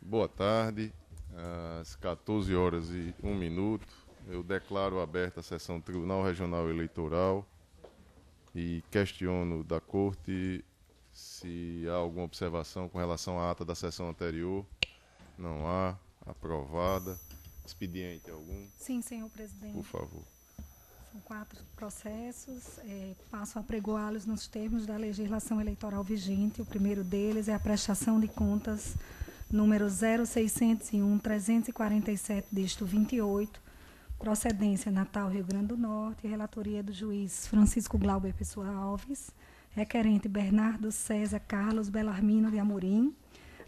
Boa tarde, às 14h01, eu declaro aberta a sessão do Tribunal Regional Eleitoral e questiono da Corte se há alguma observação com relação à ata da sessão anterior. Não há. Aprovada. Expediente algum? Sim, senhor presidente. Por favor. São 4 processos, passo a apregoá-los nos termos da legislação eleitoral vigente. O primeiro deles é a prestação de contas número 0601-347, dígito 28, procedência Natal, Rio Grande do Norte, relatoria do juiz Francisco Glauber Pessoa Alves, requerente Bernardo César Carlos Belarmino de Amorim,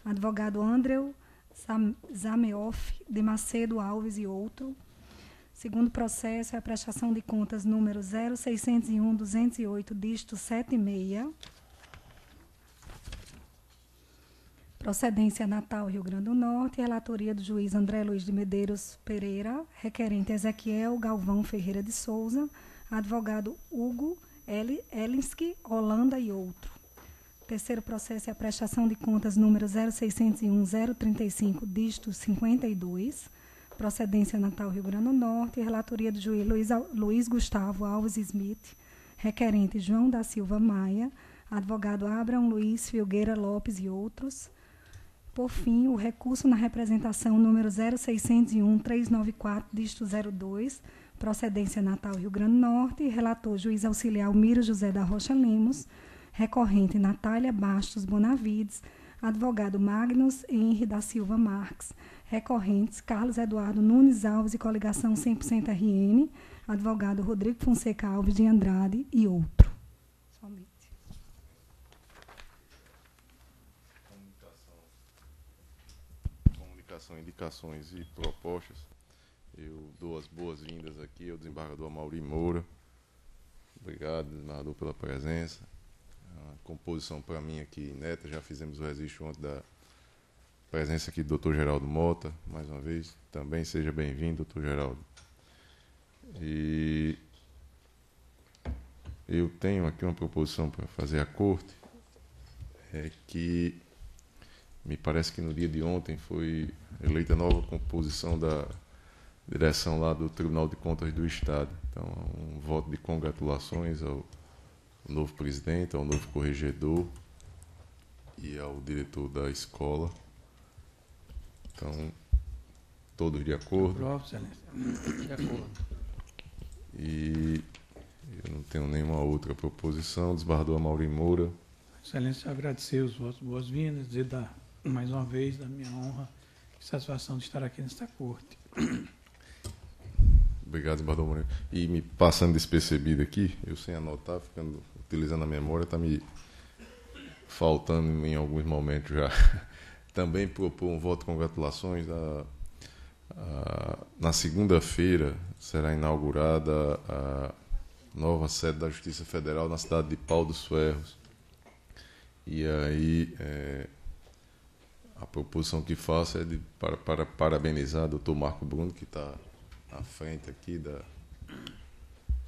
advogado Andreu Zameoff de Macedo Alves e outro. Segundo processo é a prestação de contas número 0601-208, dígito 76, procedência Natal, Rio Grande do Norte, relatoria do juiz André Luiz de Medeiros Pereira, requerente Ezequiel Galvão Ferreira de Souza, advogado Hugo Elinski Holanda e outro. Terceiro processo é a prestação de contas número 0601-035, dígito 52, procedência Natal, Rio Grande do Norte, relatoria do juiz Luiz Gustavo Alves Smith, requerente João da Silva Maia, advogado Abraham Luiz Filgueira Lopes e outros. Por fim, o recurso na representação número 0601-394, dígito 02, procedência Natal, Rio Grande do Norte, relator juiz auxiliar Miro José da Rocha Lemos, recorrente Natália Bastos Bonavides, advogado Magnus Henri da Silva Marques, recorrentes Carlos Eduardo Nunes Alves e coligação 100% RN, advogado Rodrigo Fonseca Alves de Andrade e outro. Somente. Indicações e propostas. Eu dou as boas-vindas aqui ao desembargador Amaury Moura. Obrigado, desembargador, pela presença. A composição para mim aqui neta, já fizemos o registro ontem da presença aqui do Dr. Geraldo Mota, mais uma vez. Também seja bem-vindo, Dr. Geraldo. E eu tenho aqui uma proposição para fazer à Corte, que me parece que no dia de ontem foi eleita a nova composição da direção lá do Tribunal de Contas do Estado. Então, um voto de congratulações ao novo presidente, ao novo corregedor e ao diretor da escola. Então, todos de acordo? Aprovo, excelência. De acordo. E eu não tenho nenhuma outra proposição. Desembargador Amaury Moura. Excelência, agradecer os votos boas-vindas, dizer mais uma vez da minha honra e satisfação de estar aqui nesta corte. Obrigado, desembargador Moura. E me passando despercebido aqui, eu sem anotar, utilizando a memória, está me faltando em alguns momentos já. Também propor um voto de congratulações. Na segunda-feira será inaugurada a nova sede da Justiça Federal na cidade de Pau dos Ferros. E aí, a proposição que faço é para parabenizar o doutor Marco Bruno, que está à frente aqui da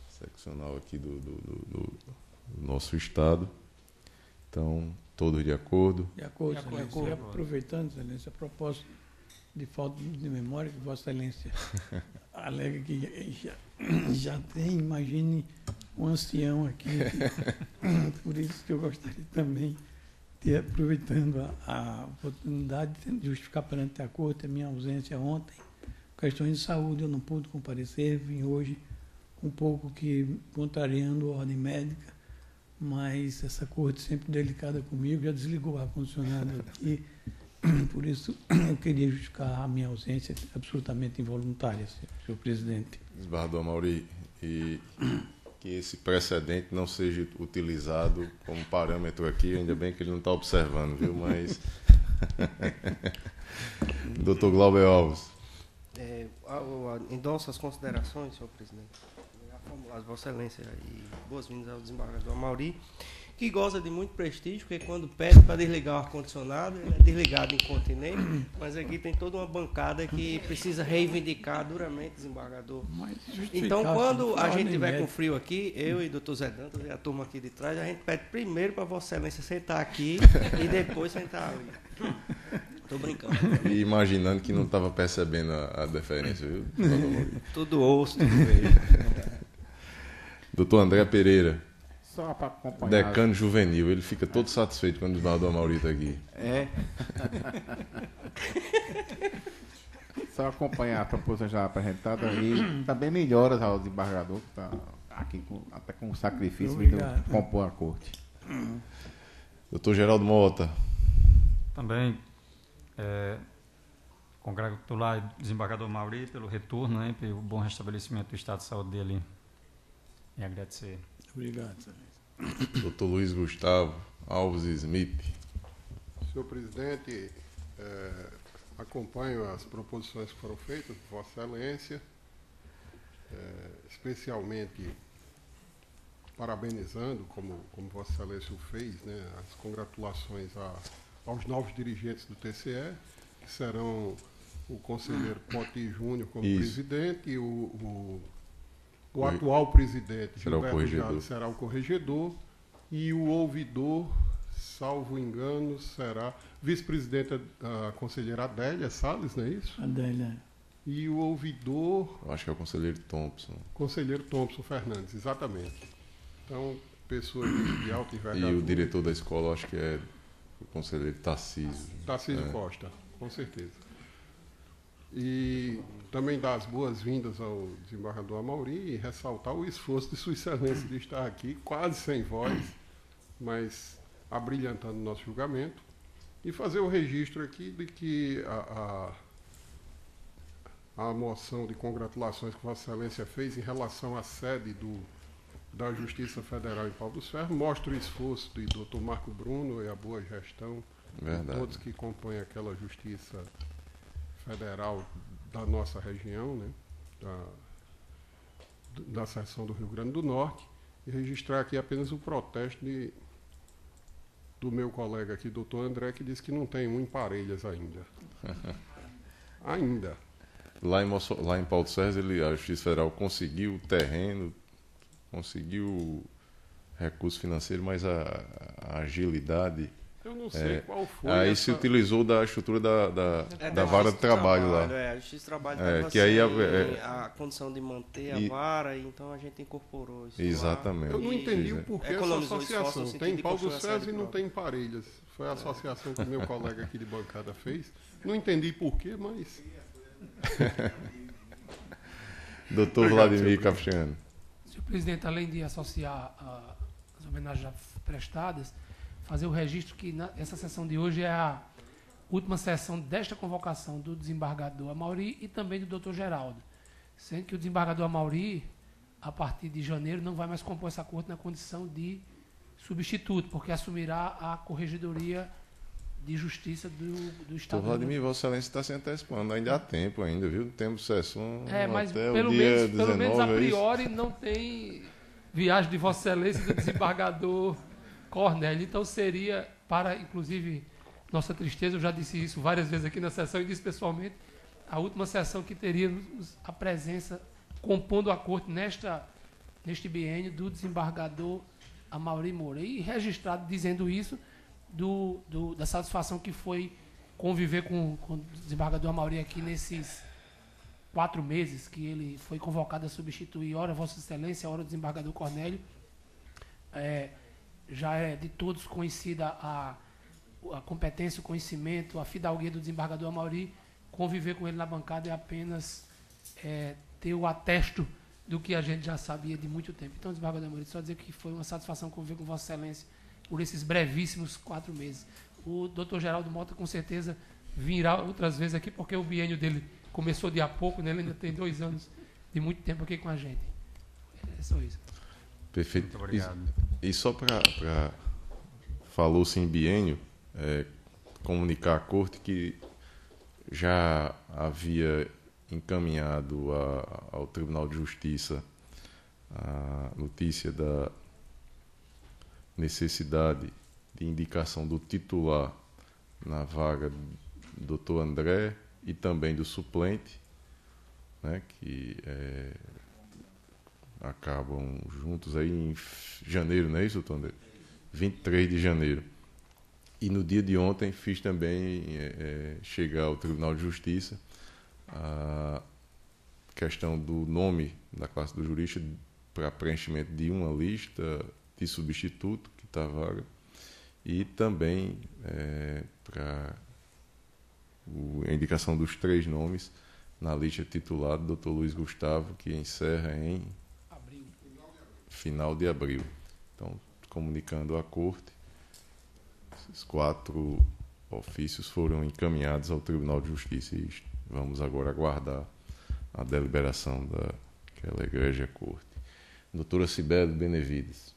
seccional aqui do nosso estado. Então, todos de acordo? De acordo, excelência. E aproveitando, excelência, a propósito de falta de memória, que Vossa Excelência alega que já tem, imagine, um ancião aqui. Por isso que eu gostaria também de, aproveitando a oportunidade de justificar perante a Corte a minha ausência ontem, questões de saúde, eu não pude comparecer, vim hoje um pouco que contrariando a ordem médica, mas essa Corte sempre delicada comigo, já desligou o ar-condicionado aqui, por isso eu queria justificar a minha ausência absolutamente involuntária, senhor presidente. Desembargador Amaury, e que esse precedente não seja utilizado como parâmetro aqui, ainda bem que ele não está observando, viu? Mas Doutor Glauber Alves. Endosso as considerações, senhor presidente. As Vossa Excelência e boas-vindas ao desembargador Amaury, que goza de muito prestígio, porque quando pede para desligar o ar-condicionado, ele é desligado incontinente, mas aqui tem toda uma bancada que precisa reivindicar duramente, desembargador. Então, quando a gente tiver com frio aqui, eu e o doutor Zé Dantas e a turma aqui de trás, a gente pede primeiro para Vossa Excelência sentar aqui e depois sentar ali. Estou brincando. E imaginando que não estava percebendo a deferência, viu? Tudo ouço, tudo vejo. Doutor André Pereira. Só para acompanhar. Decano juvenil, ele fica todo satisfeito quando o desembargador Amaury está aqui. É. Só acompanhar a proposta já apresentada e também melhoras ao desembargador que está aqui até com sacrifício de compor a corte. Doutor Geraldo Mota. Também congratular o desembargador Amaury pelo retorno, né, pelo bom restabelecimento do estado de saúde dele e agradecer. Obrigado, Excelência. Doutor Luiz Gustavo Alves Smith. Senhor presidente, acompanho as proposições que foram feitas por Vossa Excelência, especialmente parabenizando, como Vossa Excelência o fez, né, as congratulações aos novos dirigentes do TCE, que serão o conselheiro Poti Júnior como presidente e o atual presidente, Gilberto Jado, será o corregedor e o ouvidor, salvo engano, será vice-presidente, a conselheira Adélia Salles, não é isso? Adélia. E o ouvidor... Eu acho que é o conselheiro Thompson. Conselheiro Thompson Fernandes, exatamente. Então, pessoas de alta envergadura. E o diretor da escola, acho que é o conselheiro Tarcísio. Tarcísio Costa, com certeza. E também dar as boas-vindas ao desembargador Amaury e ressaltar o esforço de Sua Excelência de estar aqui, quase sem voz, mas abrilhantando o nosso julgamento, e fazer o registro aqui de que a moção de congratulações que Vossa Excelência fez em relação à sede da Justiça Federal em Pau dos Ferros mostra o esforço do Dr. Marco Bruno e a boa gestão de todos que compõem aquela Justiça Federal da nossa região, né, da seção do Rio Grande do Norte, e registrar aqui apenas o protesto do meu colega aqui, doutor André, que disse que não tem um em Parelhas ainda. Ainda. Lá em Pau dos Ferros, a Justiça Federal conseguiu o terreno, conseguiu recurso financeiro, mas a agilidade... Eu não sei qual foi. Aí se utilizou da estrutura da vara de trabalho lá. A Justiça de Trabalho estava que aí a condição de manter a vara, e então a gente incorporou isso. Exatamente. Eu não entendi o porquê essa associação. Tem em Pau dos Ferros e não tem em Parelhas. Foi a associação que o meu colega aqui de bancada fez. Não entendi porquê, mas... Doutor Vladimir Capichano. Senhor presidente, além de associar as homenagens já prestadas, fazer o registro que essa sessão de hoje é a última sessão desta convocação do desembargador Amaury e também do doutor Geraldo, sendo que o desembargador Amaury, a partir de janeiro, não vai mais compor essa corte na condição de substituto, porque assumirá a Corregedoria de Justiça do Estado. Vladimir, Vossa Excelência está se antecipando, ainda há tempo ainda, viu? Temos sessão mas até pelo o dia 19. Pelo menos a priori não tem viagem de Vossa Excelência e do desembargador Cornélio. Então seria, para inclusive nossa tristeza, eu já disse isso várias vezes aqui na sessão e disse pessoalmente, a última sessão que teríamos a presença, compondo a corte neste biênio, do desembargador Amaury Moura. E registrado dizendo isso, da satisfação que foi conviver com o desembargador Amaury aqui nesses 4 meses que ele foi convocado a substituir, ora Vossa Excelência, ora o desembargador Cornélio. Já é de todos conhecida a competência, o conhecimento, a fidalguia do desembargador Amaury. Conviver com ele na bancada é apenas ter o atesto do que a gente já sabia de muito tempo. Então, desembargador Amaury, só dizer que foi uma satisfação conviver com Vossa Excelência por esses brevíssimos 4 meses. O doutor Geraldo Mota, com certeza, virá outras vezes aqui, porque o biênio dele começou de há pouco, né? Ele ainda tem 2 anos de muito tempo aqui com a gente. É só isso. Perfeito. Muito obrigado. E só para falou-se em biênio, comunicar à Corte que já havia encaminhado ao Tribunal de Justiça a notícia da necessidade de indicação do titular na vaga do Dr. André e também do suplente, né, que acabam juntos aí em janeiro, não é isso, Dr. André? 23 de janeiro. E no dia de ontem fiz também chegar ao Tribunal de Justiça a questão do nome da classe do jurista para preenchimento de uma lista de substituto que está vaga e também para a indicação dos 3 nomes na lista titular do Dr. Luiz Gustavo, que encerra em final de abril. Então, comunicando à Corte, esses 4 ofícios foram encaminhados ao Tribunal de Justiça e vamos agora aguardar a deliberação daquela egrégia Corte. Doutora Cibele Benevides.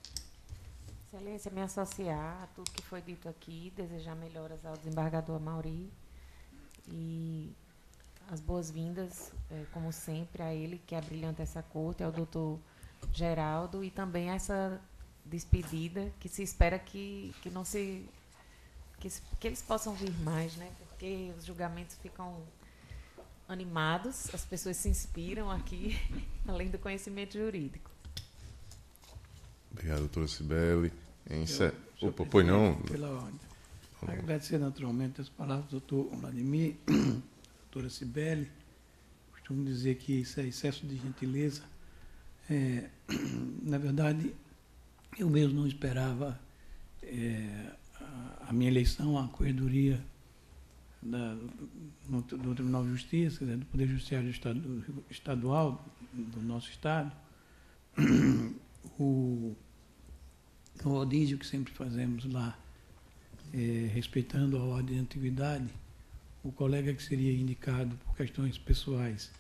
Excelência, me associar a tudo que foi dito aqui, desejar melhoras ao desembargador Amaury e as boas-vindas, como sempre, a ele, que abrilhanta essa corte, ao doutor Geraldo, e também essa despedida, que se espera que não se... Que eles possam vir mais, né? Porque os julgamentos ficam animados, as pessoas se inspiram aqui, além do conhecimento jurídico. Obrigado, doutora Cibele. Opa, pois não. Pela ordem. Agradecer naturalmente as palavras do doutor Vladimir, doutora Cibele. Costumo dizer que isso é excesso de gentileza. Na verdade, eu mesmo não esperava a minha eleição, a corredoria do Tribunal de Justiça, do Poder Judiciário Estadual do nosso Estado. O rodízio que sempre fazemos lá, respeitando a ordem de antiguidade, o colega que seria indicado por questões pessoais,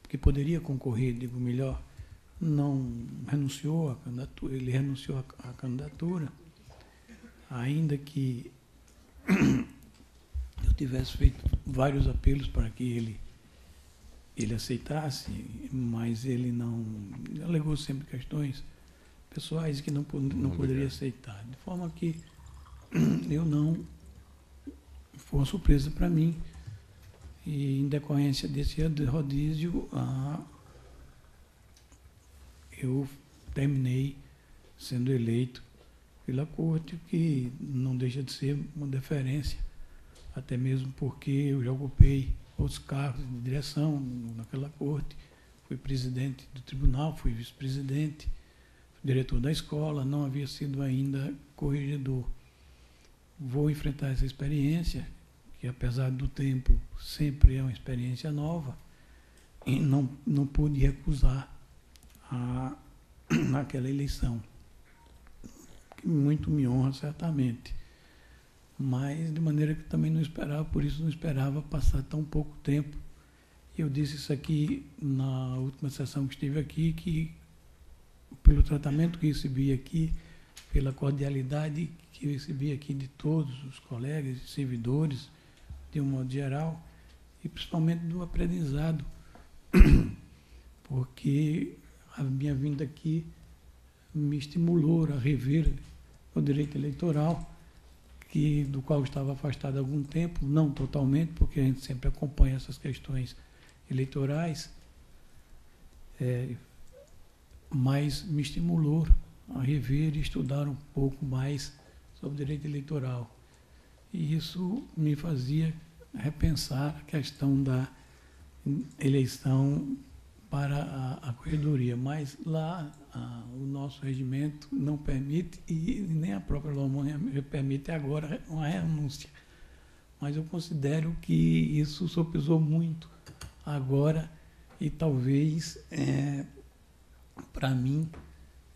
que poderia concorrer, digo melhor, não renunciou à candidatura, ele renunciou à candidatura, ainda que eu tivesse feito vários apelos para que ele aceitasse, mas ele não alegou sempre questões pessoais que não poderia aceitar. De forma que eu não... Foi uma surpresa para mim. E, em decorrência desse rodízio, eu terminei sendo eleito pela Corte, o que não deixa de ser uma deferência, até mesmo porque eu já ocupei outros cargos de direção naquela Corte, fui presidente do tribunal, fui vice-presidente, diretor da escola, não havia sido ainda corregedor. Vou enfrentar essa experiência, que apesar do tempo sempre é uma experiência nova, e não pude recusar naquela eleição, que muito me honra certamente, mas de maneira que também não esperava, por isso não esperava passar tão pouco tempo. Eu disse isso aqui na última sessão que estive aqui, que pelo tratamento que recebi aqui, pela cordialidade que eu recebi aqui de todos os colegas e servidores, de um modo geral, e principalmente do aprendizado, porque a minha vinda aqui me estimulou a rever o direito eleitoral, do qual estava afastado há algum tempo, não totalmente, porque a gente sempre acompanha essas questões eleitorais, mas me estimulou a rever e estudar um pouco mais sobre o direito eleitoral. E isso me fazia repensar a questão da eleição para a corredoria, mas lá o nosso regimento não permite, e nem a própria norma permite agora uma renúncia. Mas eu considero que isso sopesou muito agora e talvez, para mim,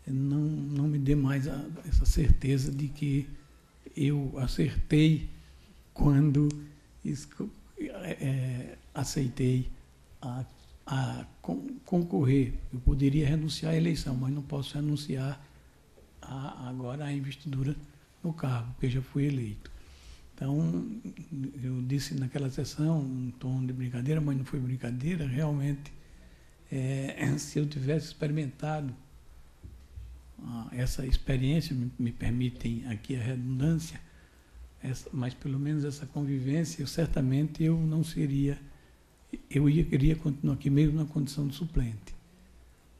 não me dê mais essa certeza de que eu acertei quando aceitei a concorrer. Eu poderia renunciar à eleição, mas não posso renunciar agora à investidura no cargo, porque já fui eleito. Então, eu disse naquela sessão, um tom de brincadeira, mas não foi brincadeira, realmente, se eu tivesse experimentado essa experiência, me permitem aqui a redundância, mas pelo menos essa convivência, certamente eu não seria, iria continuar aqui mesmo na condição de suplente.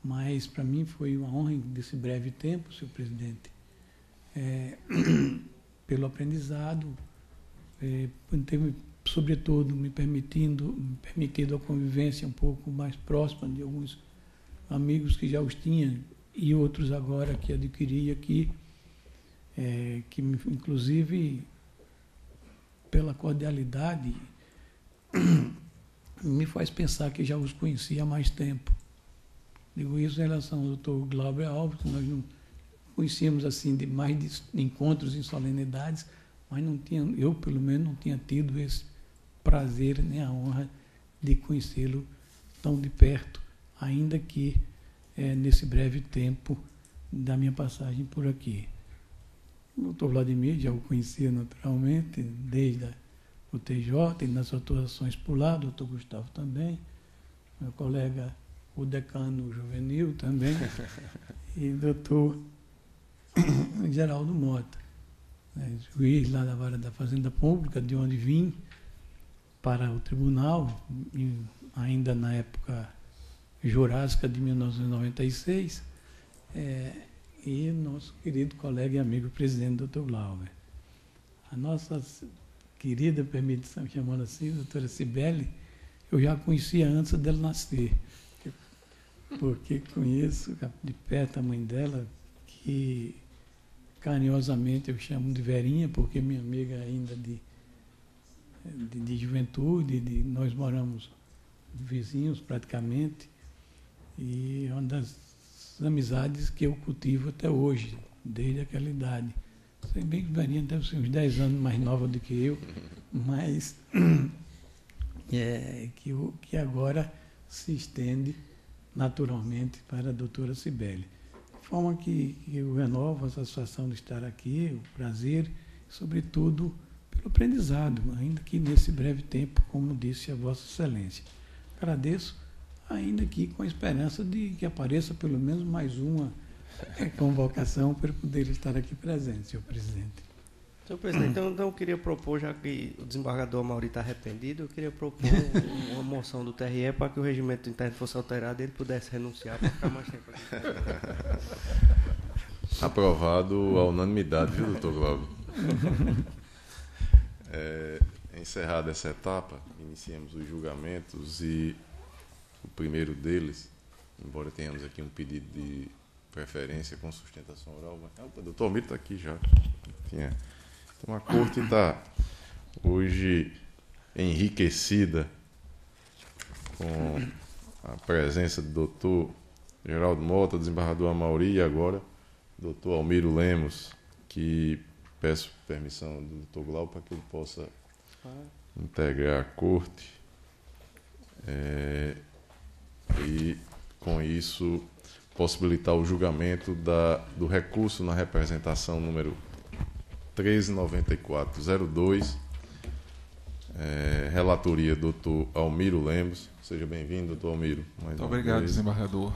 Mas para mim foi uma honra desse breve tempo, senhor presidente, pelo aprendizado, por ter, sobretudo, me permitido a convivência um pouco mais próxima de alguns amigos que já os tinha e outros agora que adquiri aqui, que inclusive pela cordialidade me faz pensar que já os conhecia há mais tempo. Digo isso em relação ao doutor Glauber Alves, que nós não conhecíamos assim de mais de encontros em solenidades, mas não tinha, eu pelo menos não tinha tido esse prazer nem a honra de conhecê-lo tão de perto, ainda que nesse breve tempo da minha passagem por aqui. O doutor Vladimir já o conhecia naturalmente, desde o TJ e nas atuações por lá, o doutor Gustavo também, meu colega, o decano juvenil também, e o doutor Geraldo Mota, juiz lá da Vara da Fazenda Pública, de onde vim para o tribunal, ainda na época jurássica de 1996, e nosso querido colega e amigo presidente, doutor Glauber. A nossa querida, permissão chamando assim, doutora Cibele, eu já conhecia antes dela nascer, porque conheço de perto a mãe dela, que carinhosamente eu chamo de Verinha, porque minha amiga ainda de juventude, nós moramos vizinhos praticamente, e é uma das amizades que eu cultivo até hoje, desde aquela idade. Sei bem que Verinha deve ser uns 10 anos mais nova do que eu, mas que agora se estende naturalmente para a doutora Cibele. De forma que eu renovo a satisfação de estar aqui, o prazer, sobretudo pelo aprendizado, ainda que nesse breve tempo, como disse a Vossa Excelência. Agradeço, ainda que com a esperança de que apareça pelo menos mais uma convocação para poder estar aqui presente, senhor presidente. Senhor presidente, então eu queria propor, já que o desembargador Amaury está arrependido, eu queria propor uma moção do TRE para que o regimento interno fosse alterado e ele pudesse renunciar para ficar mais tempo aqui. Aprovado à unanimidade, viu, doutor Glauber? Encerrada essa etapa, iniciamos os julgamentos e o primeiro deles, embora tenhamos aqui um pedido de preferência com sustentação oral, mas o doutor Almir está aqui já. Então a corte está hoje enriquecida com a presença do doutor Geraldo Mota, desembargador Amaury, e agora doutor Almiro Lemos, que peço permissão do doutor Glauber para que ele possa integrar a corte. E com isso possibilitar o julgamento do recurso na representação número 139402, relatoria doutor Almiro Lemos. Seja bem-vindo, doutor Almiro. Muito obrigado, desembargador.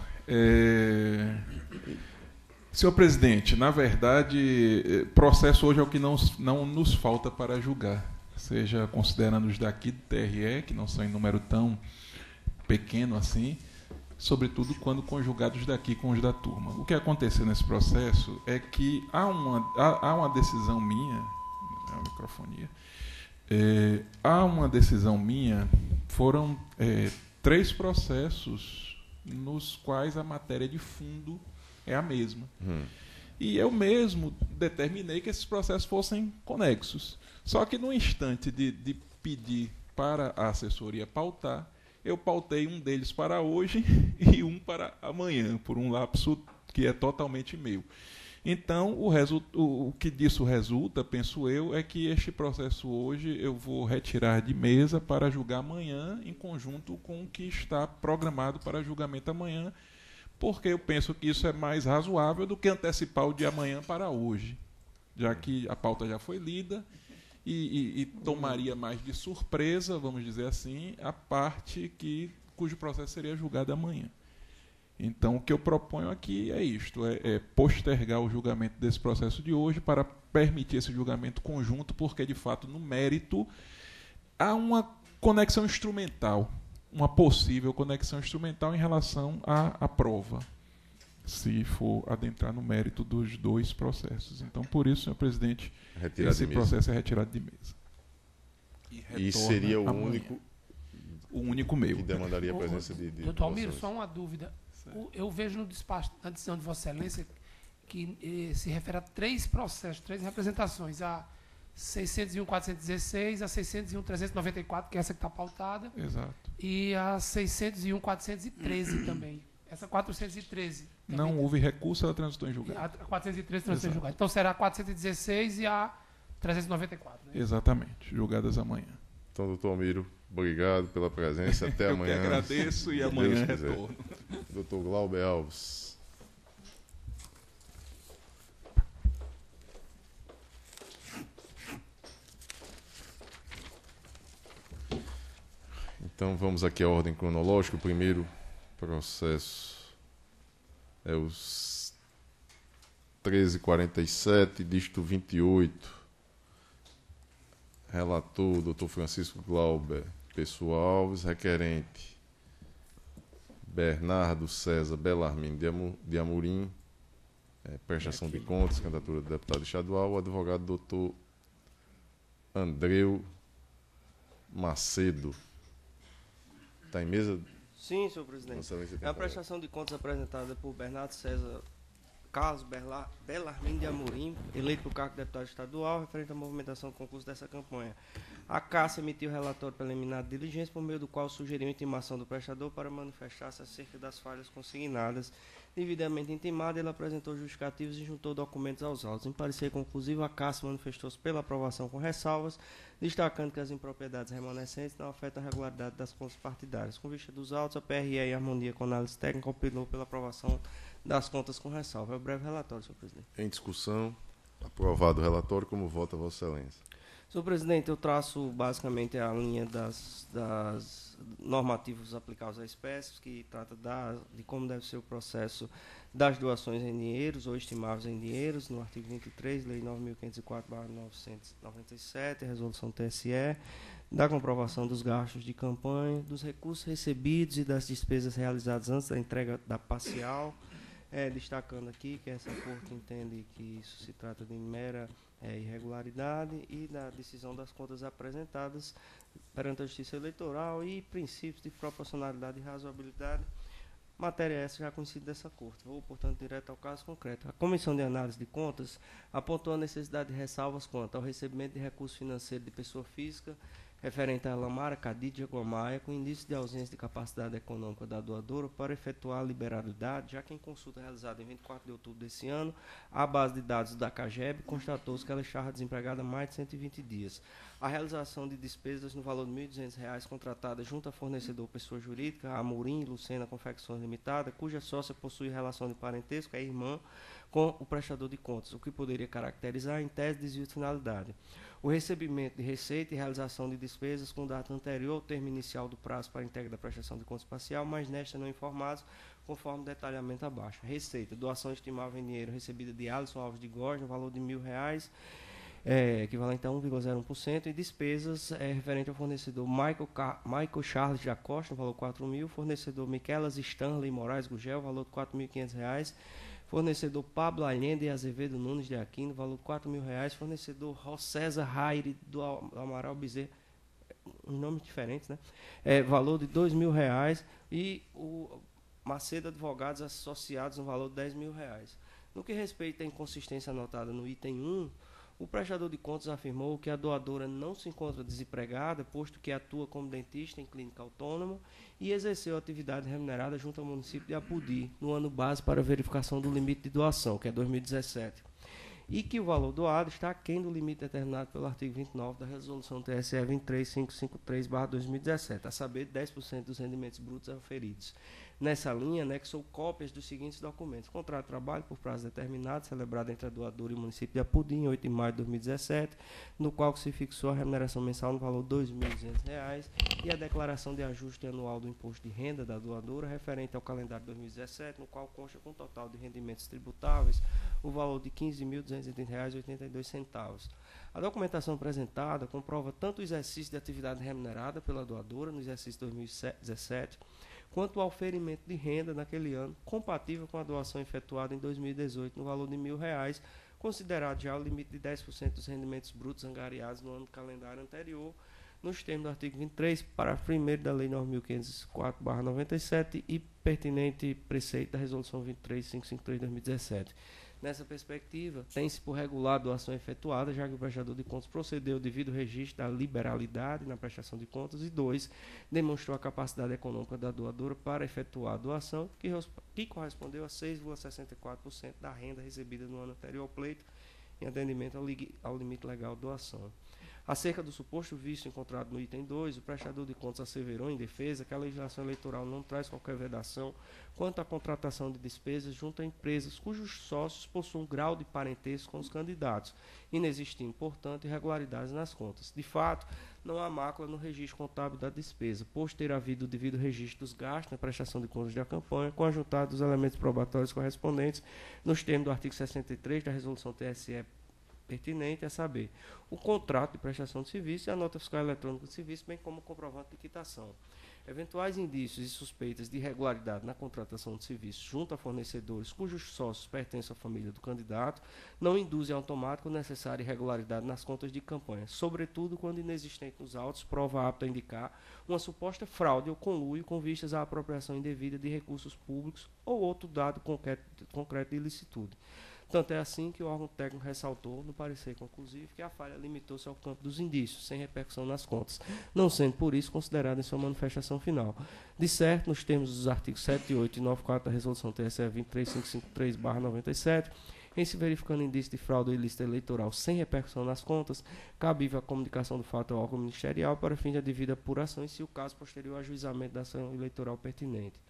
Senhor presidente, na verdade, processo hoje é o que não nos falta para julgar, seja considerando os daqui do TRE, que não são em número tão pequeno assim, sobretudo quando conjugados daqui com os da turma. O que aconteceu nesse processo é que há uma decisão minha, a microfonia, há uma decisão minha, foram 3 processos nos quais a matéria de fundo é a mesma. E eu mesmo determinei que esses processos fossem conexos. Só que no instante de pedir para a assessoria pautar, eu pautei um deles para hoje e um para amanhã, por um lapso que é totalmente meu. Então, o que disso resulta, penso eu, é que este processo hoje eu vou retirar de mesa para julgar amanhã, em conjunto com o que está programado para julgamento amanhã, porque eu penso que isso é mais razoável do que antecipar o de amanhã para hoje, já que a pauta já foi lida e tomaria mais de surpresa, vamos dizer assim, a parte cujo processo seria julgado amanhã. Então, o que eu proponho aqui é isto, é postergar o julgamento desse processo de hoje para permitir esse julgamento conjunto, porque, de fato, no mérito, há uma conexão instrumental, uma possível conexão instrumental em relação à prova, se for adentrar no mérito dos dois processos. Então, por isso, senhor presidente, esse processo é retirado de mesa. E seria o único meio que demandaria a presença de doutor Almiro, só uma dúvida. Eu vejo no despacho, na decisão de Vossa Excelência, que se refere a 3 processos, 3 representações, a 601.416, a 601.394, que é essa que está pautada. Exato. E a 601.413 também. Essa 413. Não houve recurso, ela transitou em julgado. A 413 transitou em julgado. Então será a 416 e a 394. Né? Exatamente, julgadas amanhã. Então, doutor Almiro, obrigado pela presença. Até amanhã. Eu que agradeço e amanhã retorno. Doutor Glauber Alves. Então, vamos aqui à ordem cronológica. O primeiro processo é os 1347, dígito 28. Relator, doutor Francisco Glauber Pessoa Alves. Requerente, Bernardo César Belarmino de Amorim. Prestação de contas, candidatura de deputado estadual. O advogado, doutor Andreu Macedo. Está em mesa? Sim, senhor presidente. É a prestação de contas apresentada por Bernardo César Carlos Belarmino de Amorim, eleito para o cargo de deputado estadual, referente à movimentação do concurso dessa campanha. A Caixa emitiu o relatório preliminar de diligência, por meio do qual sugeriu a intimação do prestador para manifestar-se acerca das falhas consignadas. Devidamente intimado, ele apresentou justificativos e juntou documentos aos autos. Em parecer conclusivo, a Caixa manifestou-se pela aprovação com ressalvas, destacando que as impropriedades remanescentes não afetam a regularidade das contas partidárias. Com vista dos autos, a PRE, em harmonia com a análise técnica, optou pela aprovação das contas com ressalva. É o breve relatório, senhor presidente. Em discussão, aprovado o relatório, como vota Vossa Excelência? Senhor presidente, eu traço basicamente a linha das normativos aplicados a espécies, que trata de como deve ser o processo das doações em dinheiros ou estimáveis em dinheiros, no artigo 23, Lei 9.504/1997, resolução TSE, da comprovação dos gastos de campanha, dos recursos recebidos e das despesas realizadas antes da entrega da parcial, destacando aqui que essa Corte entende que isso se trata de mera irregularidade e da decisão das contas apresentadas perante a Justiça Eleitoral e princípios de proporcionalidade e razoabilidade, matéria essa já conhecida dessa Corte. Vou, portanto, direto ao caso concreto. A Comissão de Análise de Contas apontou a necessidade de ressalvas quanto ao recebimento de recurso financeiro de pessoa física referente a Lamara Cadidia Gomaia, com indício de ausência de capacidade econômica da doadora para efetuar a liberalidade, já que em consulta realizada em 24 de outubro desse ano, a base de dados da CAGEB constatou-se que ela estava desempregada há mais de 120 dias. A realização de despesas no valor de R$ 1.200 contratada junto a fornecedor pessoa jurídica, a Amorim Lucena Confecções Limitada, cuja sócia possui relação de parentesco, é irmã, com o prestador de contas, o que poderia caracterizar em tese desvio de finalidade. O recebimento de receita e realização de despesas com data anterior ao termo inicial do prazo para entrega da prestação de contas parcial, mas nesta não informados, conforme detalhamento abaixo. Receita, doação estimável em dinheiro recebida de Alisson Alves de Góes, no valor de R$ 1.000, equivalente a 1,01%, e despesas referente ao fornecedor Michael Charles de Acosta, no valor de R$ 4.000, fornecedor Miquelas Stanley Moraes Gugel, valor de R$ 4.500, fornecedor Pablo Allende Azevedo Nunes de Aquino, valor de R$ 4.000, fornecedor César Raire do Amaral Bezerra, nomes diferentes, né? Valor de R$ 2.000, e o Macedo Advogados Associados no valor de R$ 10.000. No que respeita à inconsistência anotada no item 1, o prestador de contas afirmou que a doadora não se encontra desempregada, posto que atua como dentista em clínica autônoma e exerceu atividade remunerada junto ao município de Apudi, no ano base para verificação do limite de doação, que é 2017, e que o valor doado está aquém do limite determinado pelo artigo 29 da Resolução TSE 23553/2017, a saber, 10% dos rendimentos brutos aferidos. Nessa linha, anexou cópias dos seguintes documentos: contrato de trabalho por prazo determinado, celebrado entre a doadora e o município de Apudim, em 8 de maio de 2017, no qual se fixou a remuneração mensal no valor de R$ 2.200, e a declaração de ajuste anual do imposto de renda da doadora, referente ao calendário de 2017, no qual consta com total de rendimentos tributáveis o valor de R$ 15.230,82. A documentação apresentada comprova tanto o exercício de atividade remunerada pela doadora no exercício 2017, quanto o auferimento de renda naquele ano, compatível com a doação efetuada em 2018 no valor de R$ 1.000, considerado já o limite de 10% dos rendimentos brutos angariados no ano calendário anterior, nos termos do artigo 23, parágrafo 1º da Lei 9.504/97 e pertinente preceito da Resolução 23553 de 2017. Nessa perspectiva, tem-se por regular a doação efetuada, já que o prestador de contas procedeu ao devido registro da liberalidade na prestação de contas, e 2, demonstrou a capacidade econômica da doadora para efetuar a doação, que correspondeu a 6,64% da renda recebida no ano anterior ao pleito, em atendimento ao limite legal de doação. Acerca do suposto vício encontrado no item 2, o prestador de contas asseverou em defesa que a legislação eleitoral não traz qualquer vedação quanto à contratação de despesas junto a empresas cujos sócios possuem um grau de parentesco com os candidatos, inexistindo, portanto, irregularidades nas contas. De fato, não há mácula no registro contábil da despesa, posto ter havido o devido registro dos gastos na prestação de contas da campanha, com a juntada dos elementos probatórios correspondentes, nos termos do artigo 63 da Resolução TSE pertinente, a saber, o contrato de prestação de serviço e a nota fiscal eletrônica de serviço, bem como o comprovante de quitação. Eventuais indícios e suspeitas de irregularidade na contratação de serviços junto a fornecedores cujos sócios pertencem à família do candidato não induzem automático necessária irregularidade nas contas de campanha, sobretudo quando inexistente nos autos prova apta a indicar uma suposta fraude ou conluio com vistas à apropriação indevida de recursos públicos ou outro dado concreto de ilicitude. Tanto é assim que o órgão técnico ressaltou, no parecer conclusivo, que a falha limitou-se ao campo dos indícios, sem repercussão nas contas, não sendo, por isso, considerada em sua manifestação final. De certo, nos termos dos artigos 7, 8 e 94 da Resolução TSE 23553/97, em se verificando indício de fraude ou ilícito eleitoral sem repercussão nas contas, cabível a comunicação do fato ao órgão ministerial para fim de devida apuração e, se o caso, posterior ao ajuizamento da ação eleitoral pertinente.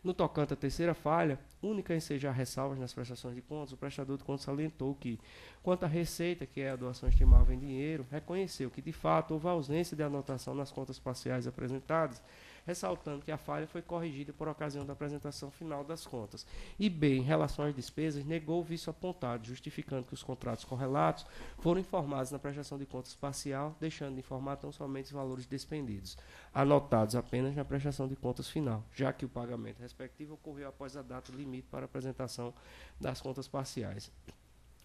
No tocante à terceira falha, única em ensejar ressalvas nas prestações de contas, o prestador de contas salientou que, quanto à receita, que é a doação estimável em dinheiro, reconheceu que, de fato, houve ausência de anotação nas contas parciais apresentadas, ressaltando que a falha foi corrigida por ocasião da apresentação final das contas. E, B, em relação às despesas, negou o vício apontado, justificando que os contratos correlatos foram informados na prestação de contas parcial, deixando de informar tão somente os valores despendidos, anotados apenas na prestação de contas final, já que o pagamento respectivo ocorreu após a data limite para a apresentação das contas parciais.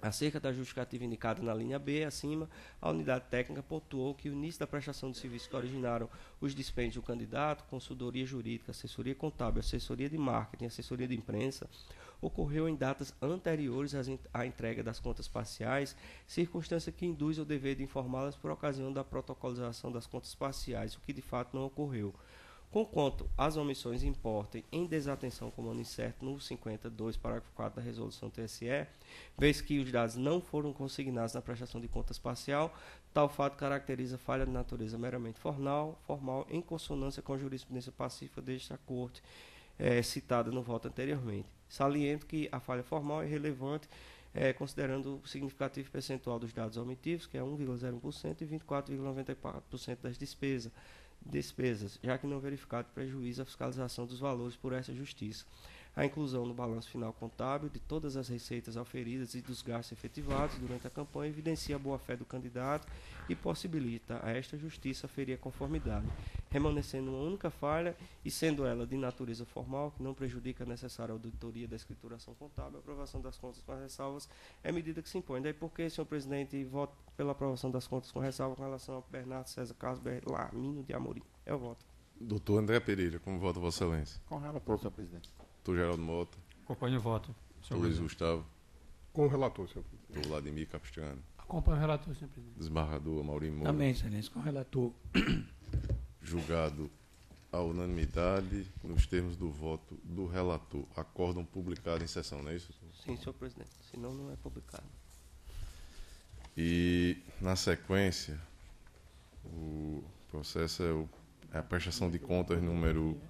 Acerca da justificativa indicada na linha B, acima, a unidade técnica pontuou que o início da prestação de serviços que originaram os dispêndios do candidato, consultoria jurídica, assessoria contábil, assessoria de marketing, assessoria de imprensa, ocorreu em datas anteriores à entrega das contas parciais, circunstância que induz o dever de informá-las por ocasião da protocolização das contas parciais, o que de fato não ocorreu. Conquanto as omissões importem em desatenção como ano incerto no 52, parágrafo 4 da Resolução TSE, vez que os dados não foram consignados na prestação de contas parcial, tal fato caracteriza falha de natureza meramente formal em consonância com a jurisprudência pacífica desta Corte, citada no voto anteriormente. Saliento que a falha formal é relevante, considerando o significativo percentual dos dados omitivos, que é 1,01% e 24,94% das despesas, já que não verificado prejuízo à fiscalização dos valores por essa justiça. A inclusão no balanço final contábil de todas as receitas auferidas e dos gastos efetivados durante a campanha evidencia a boa-fé do candidato e possibilita a esta justiça aferir a conformidade, remanescendo uma única falha e sendo ela de natureza formal, que não prejudica a necessária auditoria da escrituração contábil, a aprovação das contas com as ressalvas é medida que se impõe. Daí porque, senhor presidente, voto pela aprovação das contas com ressalva com relação a Bernardo César Carlos Belarmino de Amorim. É o voto. Doutor André Pereira, como vota Vossa Excelência? Com relator, senhor presidente. Doutor Geraldo Mota. Acompanho o voto. Doutor Luiz Gustavo. Com o relator, senhor presidente. Doutor Vladimir Capistrano. Acompanho o relator, senhor presidente. Desembargador Maurinho Moura. Também, excelência, com o relator. Julgado a unanimidade nos termos do voto do relator. Acórdão publicado em sessão, não é isso? Sim, senhor presidente. Senão não é publicado. E, na sequência, o processo é a prestação de contas número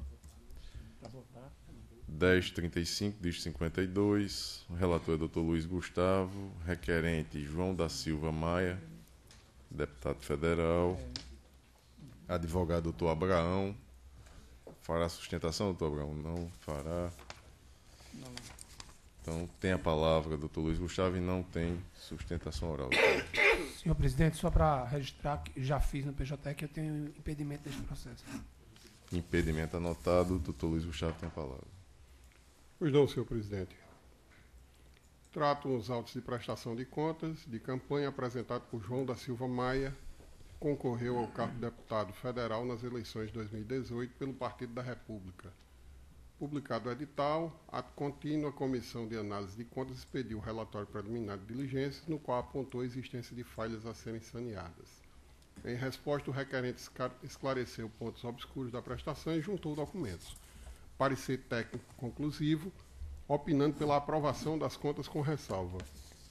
1035, diz 52, o relator é Dr. Luiz Gustavo, requerente João da Silva Maia, deputado federal, advogado Dr. Abraão. Fará sustentação, doutor Abraão? Não fará. Então, tem a palavra doutor Luiz Gustavo e não tem sustentação oral. Senhor presidente, só para registrar que já fiz no PJ que eu tenho impedimento deste processo. Impedimento anotado, doutor Luiz Gustavo tem a palavra. Pois não, senhor presidente. Tratam os autos de prestação de contas de campanha apresentado por João da Silva Maia, que concorreu ao cargo de deputado federal nas eleições de 2018 pelo Partido da República. Publicado o edital, ato contínuo, a Comissão de Análise de Contas expediu o relatório preliminar de diligências, no qual apontou a existência de falhas a serem saneadas. Em resposta, o requerente esclareceu pontos obscuros da prestação e juntou documentos. Parecer técnico conclusivo, opinando pela aprovação das contas com ressalva.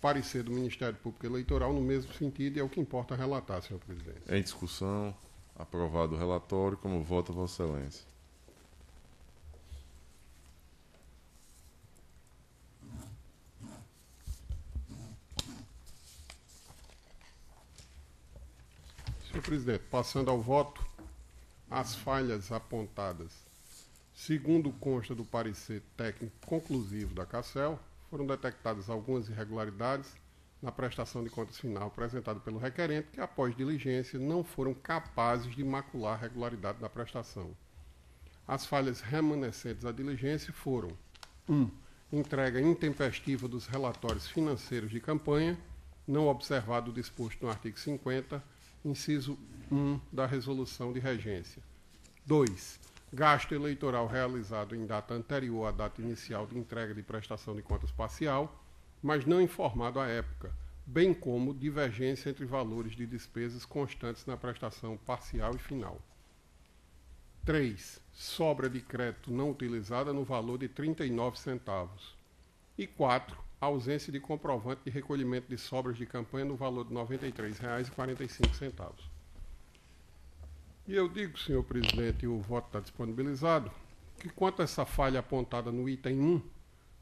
Parecer do Ministério Público Eleitoral no mesmo sentido e é o que importa relatar, senhor presidente. Em discussão, aprovado o relatório, como vota Vossa Excelência. Senhor presidente, passando ao voto, as falhas apontadas, segundo consta do parecer técnico conclusivo da CACEL, foram detectadas algumas irregularidades na prestação de contas final apresentada pelo requerente, que após diligência não foram capazes de macular a regularidade da prestação. As falhas remanescentes à diligência foram: 1. Entrega intempestiva dos relatórios financeiros de campanha, não observado o disposto no artigo 50, inciso 1 da resolução de regência. 2. Gasto eleitoral realizado em data anterior à data inicial de entrega de prestação de contas parcial, mas não informado à época, bem como divergência entre valores de despesas constantes na prestação parcial e final. 3. Sobra de crédito não utilizada no valor de 39 centavos. E 4. Ausência de comprovante de recolhimento de sobras de campanha no valor de R$ 93,45. E eu digo, senhor presidente, e o voto está disponibilizado, que quanto a essa falha apontada no item 1,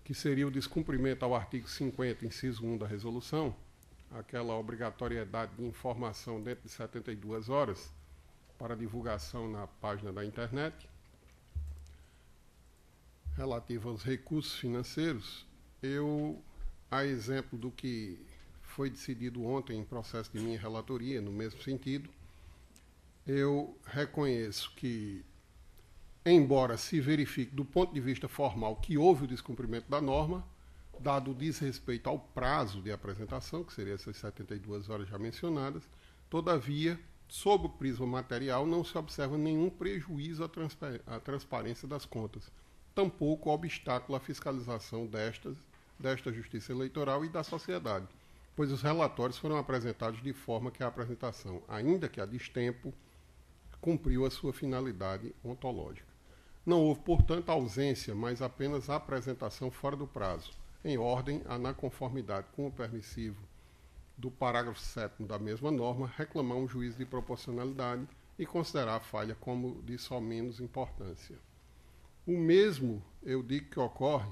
que seria o descumprimento ao artigo 50, inciso 1 da resolução, aquela obrigatoriedade de informação dentro de 72 horas para divulgação na página da internet, relativa aos recursos financeiros, eu, a exemplo do que foi decidido ontem em processo de minha relatoria, no mesmo sentido, eu reconheço que, embora se verifique do ponto de vista formal que houve o descumprimento da norma, dado o desrespeito ao prazo de apresentação, que seria essas 72 horas já mencionadas, todavia, sob o prisma material, não se observa nenhum prejuízo à transparência das contas, tampouco obstáculo à fiscalização desta Justiça Eleitoral e da sociedade, pois os relatórios foram apresentados de forma que a apresentação, ainda que a destempo, cumpriu a sua finalidade ontológica. Não houve, portanto, ausência, mas apenas a apresentação fora do prazo, em ordem a, na conformidade com o permissivo do parágrafo 7º da mesma norma, reclamar um juízo de proporcionalidade e considerar a falha como de só menos importância. O mesmo, eu digo que ocorre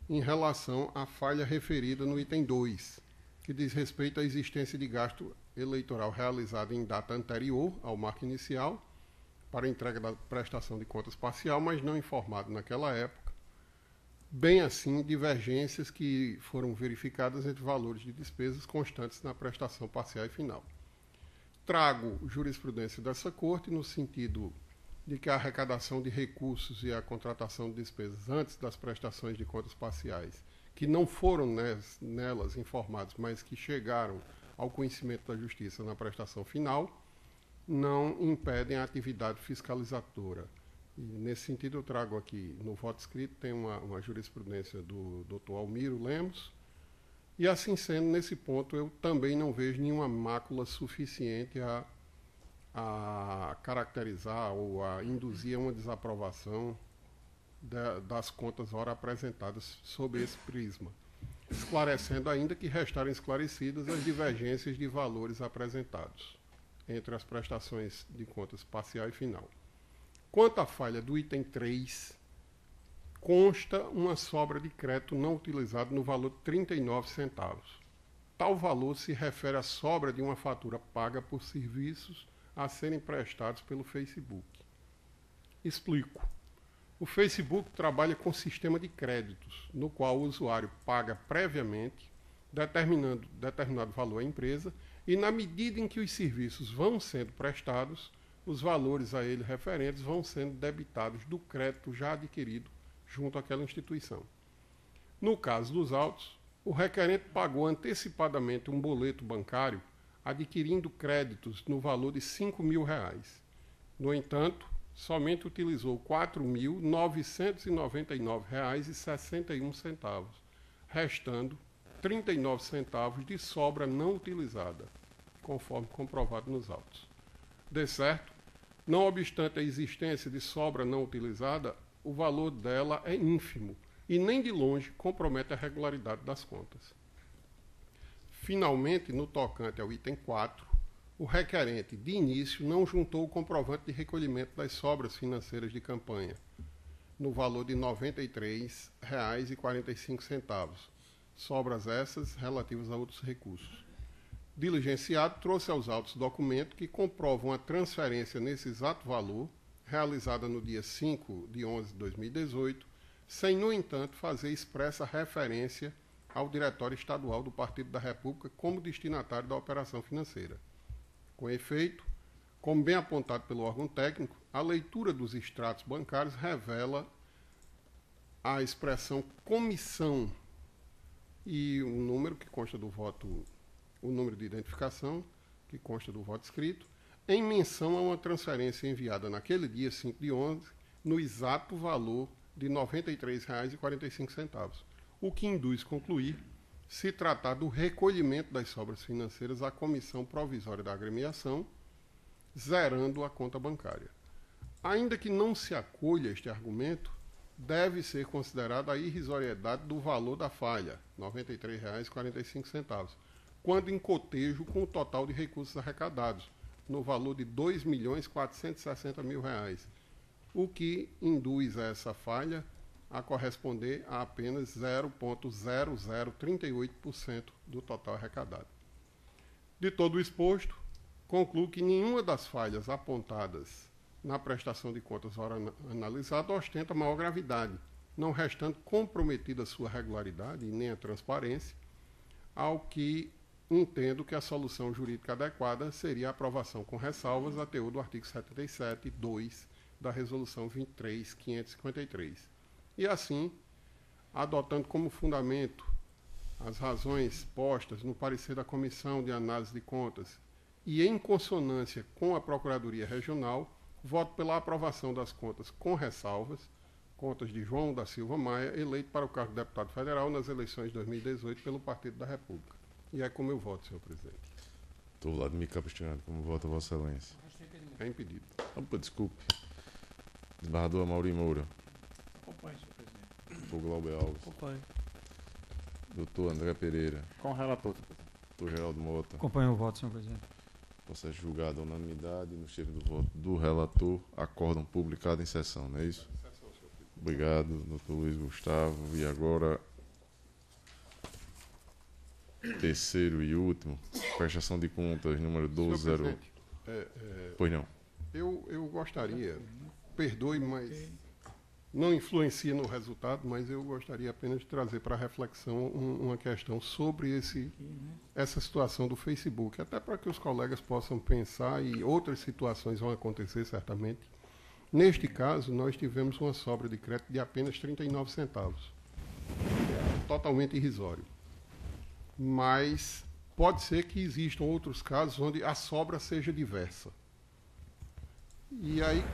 em relação à falha referida no item 2, que diz respeito à existência de gasto eleitoral realizado em data anterior ao marco inicial para entrega da prestação de contas parcial, mas não informado naquela época, bem assim divergências que foram verificadas entre valores de despesas constantes na prestação parcial e final. Trago jurisprudência dessa Corte no sentido de que a arrecadação de recursos e a contratação de despesas antes das prestações de contas parciais, que não foram nelas informados, mas que chegaram ao conhecimento da Justiça na prestação final, não impedem a atividade fiscalizadora. E, nesse sentido, eu trago aqui, no voto escrito, tem uma jurisprudência do Dr. Almiro Lemos, e, assim sendo, nesse ponto, eu também não vejo nenhuma mácula suficiente a caracterizar ou a induzir a uma desaprovação das contas ora apresentadas sob esse prisma, esclarecendo ainda que restarem esclarecidas as divergências de valores apresentados entre as prestações de contas parcial e final. Quanto à falha do item 3, consta uma sobra de crédito não utilizado no valor de 39 centavos. Tal valor se refere à sobra de uma fatura paga por serviços a serem prestados pelo Facebook. Explico. O Facebook trabalha com sistema de créditos, no qual o usuário paga previamente, determinado valor à empresa, e na medida em que os serviços vão sendo prestados, os valores a ele referentes vão sendo debitados do crédito já adquirido junto àquela instituição. No caso dos autos, o requerente pagou antecipadamente um boleto bancário adquirindo créditos no valor de R$ 5.000. No entanto, somente utilizou R$ 4.999,61, restando 39 centavos de sobra não utilizada, conforme comprovado nos autos. De certo, não obstante a existência de sobra não utilizada, o valor dela é ínfimo e nem de longe compromete a regularidade das contas. Finalmente, no tocante ao item 4, o requerente, de início, não juntou o comprovante de recolhimento das sobras financeiras de campanha, no valor de R$ 93,45, sobras essas relativas a outros recursos. Diligenciado, trouxe aos autos documento que comprovam a transferência nesse exato valor, realizada no dia 5 de 11 de 2018, sem, no entanto, fazer expressa referência ao Diretório Estadual do Partido da República como destinatário da operação financeira. Com efeito, como bem apontado pelo órgão técnico, a leitura dos extratos bancários revela a expressão comissão e um número que consta do voto, o número de identificação que consta do voto escrito, em menção a uma transferência enviada naquele dia 5 de 11, no exato valor de R$ 93,45, o que induz concluir se tratar do recolhimento das sobras financeiras à Comissão Provisória da Agremiação, zerando a conta bancária. Ainda que não se acolha este argumento, deve ser considerada a irrisoriedade do valor da falha, R$ 93,45, quando em cotejo com o total de recursos arrecadados, no valor de R$ 2.460.000, o que induz essa falha a corresponder a apenas 0,0038% do total arrecadado. De todo o exposto, concluo que nenhuma das falhas apontadas na prestação de contas ora analisada ostenta maior gravidade, não restando comprometida a sua regularidade e nem a transparência, ao que entendo que a solução jurídica adequada seria a aprovação com ressalvas a teor do artigo 77, 2 da Resolução 23.553. E assim, adotando como fundamento as razões postas no parecer da Comissão de Análise de Contas e em consonância com a Procuradoria Regional, voto pela aprovação das contas com ressalvas, contas de João da Silva Maia, eleito para o cargo de deputado federal nas eleições de 2018 pelo Partido da República. E é como eu voto, senhor presidente. Estou Vladimir Capistrano, como vota Vossa Excelência? É impedido. Opa, desculpe. Desembargador Amaury Moura. Acompanhe, senhor presidente. Doutor Glauber Alves. Acompanhe. Doutor André Pereira. Com o relator, senhor presidente. Doutor Geraldo Mota. Acompanho o voto, senhor presidente. Possa ser julgado a unanimidade no cheiro do voto do relator, acórdão publicado em sessão, não é isso? Obrigado, doutor Luiz Gustavo. E agora, terceiro e último, prestação de contas número 12. Pois não. Eu gostaria, perdoe, mas não influencia no resultado, mas eu gostaria apenas de trazer para reflexão uma questão sobre essa situação do Facebook, até para que os colegas possam pensar, e outras situações vão acontecer certamente. Neste caso, nós tivemos uma sobra de crédito de apenas 39 centavos, totalmente irrisório. Mas pode ser que existam outros casos onde a sobra seja diversa. E aí,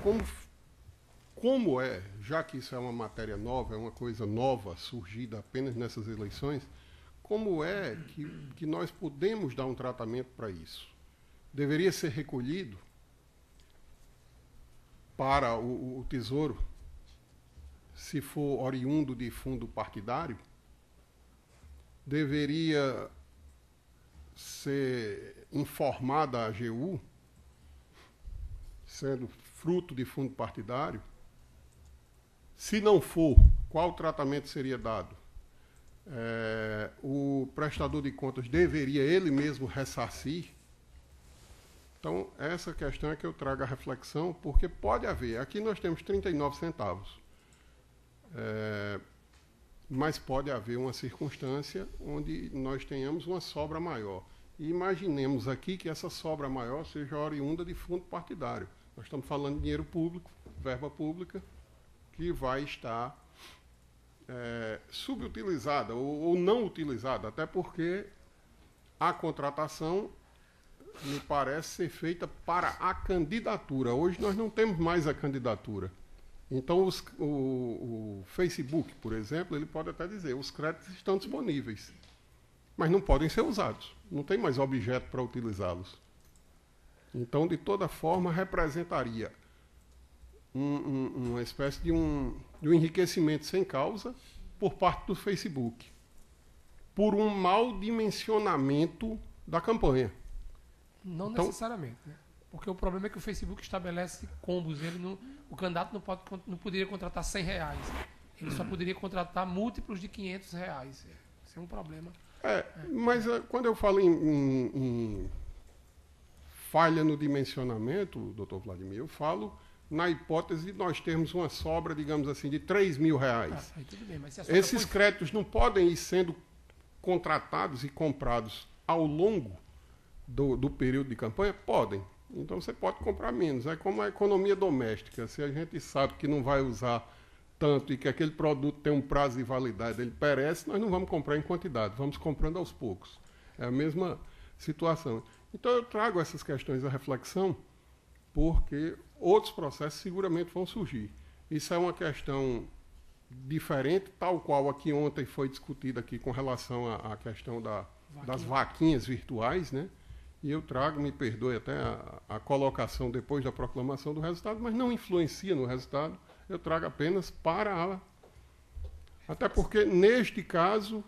como é, já que isso é uma matéria nova, é uma coisa nova, surgida apenas nessas eleições, como é que nós podemos dar um tratamento para isso? Deveria ser recolhido para o Tesouro, se for oriundo de fundo partidário? Deveria ser informada a AGU, sendo fruto de fundo partidário? Se não for, qual tratamento seria dado? O prestador de contas deveria ele mesmo ressarcir? Então, essa questão é que eu trago a reflexão, porque pode haver, aqui nós temos 39 centavos, mas pode haver uma circunstância onde nós tenhamos uma sobra maior. E imaginemos aqui que essa sobra maior seja oriunda de fundo partidário. Nós estamos falando de dinheiro público, verba pública, que vai estar subutilizada ou não utilizada, até porque a contratação me parece ser feita para a candidatura. Hoje nós não temos mais a candidatura. Então, o Facebook, por exemplo, ele pode até dizer, os créditos estão disponíveis, mas não podem ser usados. Não tem mais objeto para utilizá-los. Então, de toda forma, representaria uma espécie de um enriquecimento sem causa por parte do Facebook, por um mau dimensionamento da campanha. Não então, necessariamente, né? Porque o problema é que o Facebook estabelece combos. O candidato não poderia contratar R$100. Ele só poderia contratar múltiplos de R$500. Isso é um problema. Mas quando eu falo em falha no dimensionamento, doutor Vladimir, eu falo na hipótese de nós termos uma sobra, digamos assim, de R$3.000. Aí tudo bem, mas se esses créditos não podem ir sendo contratados e comprados ao longo do período de campanha? Podem. Então você pode comprar menos. É como a economia doméstica. Se a gente sabe que não vai usar tanto e que aquele produto tem um prazo de validade, ele perece, nós não vamos comprar em quantidade, vamos comprando aos poucos. É a mesma situação. Então eu trago essas questões à reflexão porque outros processos seguramente vão surgir. Isso é uma questão diferente, tal qual aqui ontem foi discutida aqui com relação à questão das vaquinhas virtuais, né? E eu trago, me perdoe até a colocação depois da proclamação do resultado, mas não influencia no resultado, eu trago apenas para até porque, neste caso,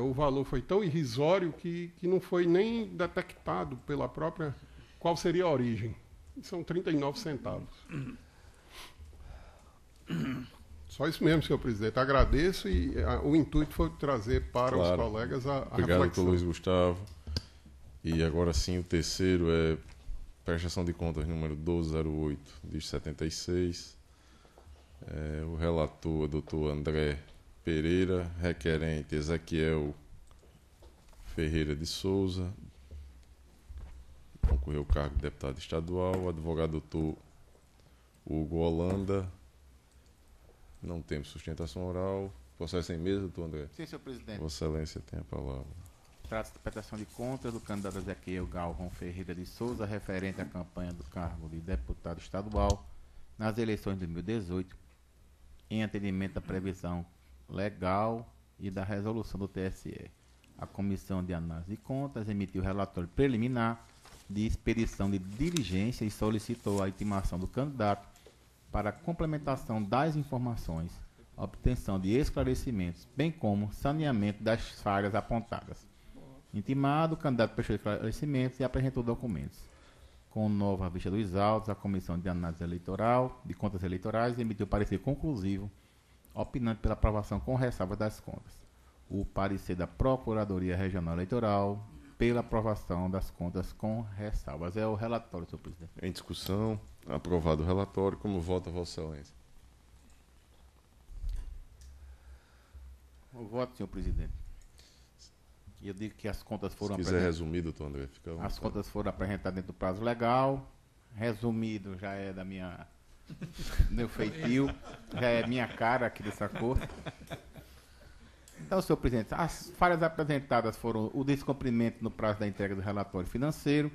o valor foi tão irrisório que não foi nem detectado pela própria... Qual seria a origem? São 39 centavos. Só isso mesmo, senhor presidente. Agradeço e o intuito foi trazer para os colegas a Obrigado, reflexão. doutor Luiz Gustavo. E agora sim, o terceiro é prestação de contas número 1208, de 76. O relator é doutor André Pereira, requerente Ezequiel Ferreira de Souza, concorreu ao cargo de deputado estadual, o advogado doutor Hugo Holanda. Não temos sustentação oral. Processo em mesa, doutor André? Sim, senhor presidente. Vossa Excelência tem a palavra. Trata-se de prestação de contas do candidato Ezequiel Galvão Ferreira de Souza, referente à campanha do cargo de deputado estadual nas eleições de 2018, em atendimento à previsão legal e da resolução do TSE. A Comissão de Análise de Contas emitiu relatório preliminar de expedição de diligência e solicitou a intimação do candidato para a complementação das informações, obtenção de esclarecimentos, bem como saneamento das falhas apontadas. Intimado, o candidato prestou esclarecimentos e apresentou documentos. Com nova vista dos autos, a Comissão de Análise Eleitoral, de Contas Eleitorais, emitiu parecer conclusivo, opinando pela aprovação com ressalva das contas. O parecer da Procuradoria Regional Eleitoral, pela aprovação das contas com ressalvas. É o relatório, senhor presidente. Em discussão, aprovado o relatório. Como vota Vossa Excelência? Eu voto, senhor presidente. E eu digo que as contas foram apresentadas. Se quiser resumir, doutor André, fica à vontade. As contas foram apresentadas dentro do prazo legal. Resumido já é da meu feitio, já é minha cara aqui dessa corte. Então, senhor presidente, as falhas apresentadas foram o descumprimento no prazo da entrega do relatório financeiro,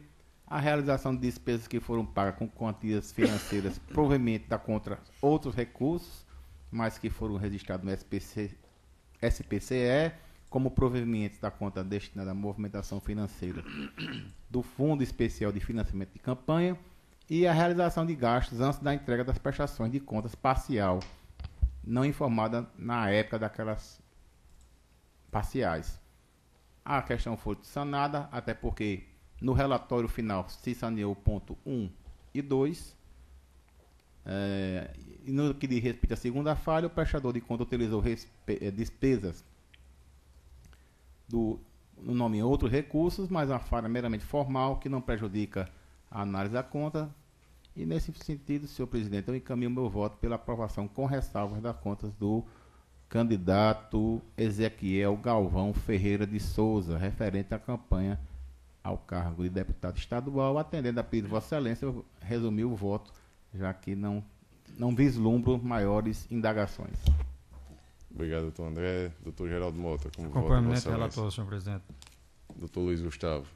a realização de despesas que foram pagas com quantias financeiras provenientes da contra outros recursos, mas que foram registrados no SPCE, como provenientes da conta destinada à movimentação financeira do Fundo Especial de Financiamento de Campanha, e a realização de gastos antes da entrega das prestações de contas parcial, não informada na época daquelas parciais. A questão foi sanada, até porque no relatório final se saneou o ponto 1 e 2, E no que diz respeito à segunda falha, o prestador de conta utilizou despesas no nome em outros recursos, mas uma falha meramente formal que não prejudica a análise da conta. E nesse sentido, senhor presidente, eu encaminho meu voto pela aprovação com ressalvas das contas do candidato Ezequiel Galvão Ferreira de Souza, referente à campanha ao cargo de deputado estadual. Atendendo a pedido de Vossa Excelência, eu resumi o voto, já que não vislumbro maiores indagações. Obrigado, doutor André. Doutor Geraldo Mota, como vota Acompanhamento relator, senhor presidente. Doutor Luiz Gustavo.